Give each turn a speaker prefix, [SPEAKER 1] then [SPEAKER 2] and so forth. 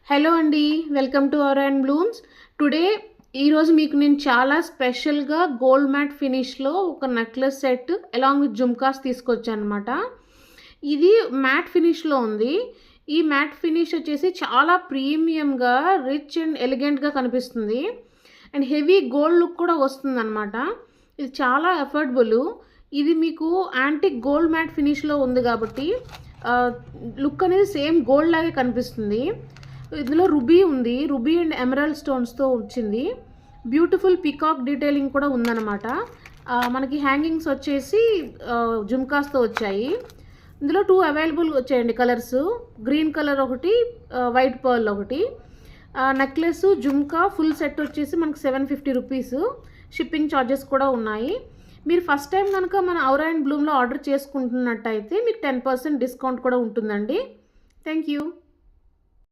[SPEAKER 1] Hello అండి, welcome to our and blooms. Today ఈరోజు మీకు నేను చాలా స్పెషల్గా గోల్డ్ మ్యాట్ ఫినిష్లో ఒక necklace set along with jhumkas తీసుకొచ్చాను అనమాట. ఇది మ్యాట్ ఫినిష్లో ఉంది. ఈ మ్యాట్ ఫినిష్ వచ్చేసి చాలా ప్రీమియంగా, రిచ్ అండ్ ఎలిగెంట్గా కనిపిస్తుంది అండ్ హెవీ గోల్డ్ లుక్ కూడా వస్తుంది అనమాట. ఇది చాలా అఫోర్డబుల్. ఇది మీకు యాంటిక్ గోల్డ్ మ్యాట్ ఫినిష్లో ఉంది కాబట్టి లుక్ అనేది సేమ్ గోల్డ్ లాగే కనిపిస్తుంది. ఇందులో రుబీ ఉంది, రుబీ అండ్ ఎమరాల్డ్ స్టోన్స్తో వచ్చింది. బ్యూటిఫుల్ పికాక్ డీటెయిలింగ్ కూడా ఉందన్నమాట. మనకి హ్యాంగింగ్స్ వచ్చేసి జుమ్కాస్తో వచ్చాయి. ఇందులో 2 అవైలబుల్ వచ్చాయండి కలర్స్. గ్రీన్ కలర్ ఒకటి, వైట్ పర్ల్ ఒకటి. నెక్లెస్ జుమ్కా ఫుల్ సెట్ వచ్చేసి మనకి 750 రూపీస్. షిప్పింగ్ ఛార్జెస్ కూడా ఉన్నాయి. మీరు ఫస్ట్ టైం కనుక మన అవర్ అండ్ బ్లూమ్లో ఆర్డర్ చేసుకుంటున్నట్టయితే మీకు 10% డిస్కౌంట్ కూడా ఉంటుందండి. Thank you.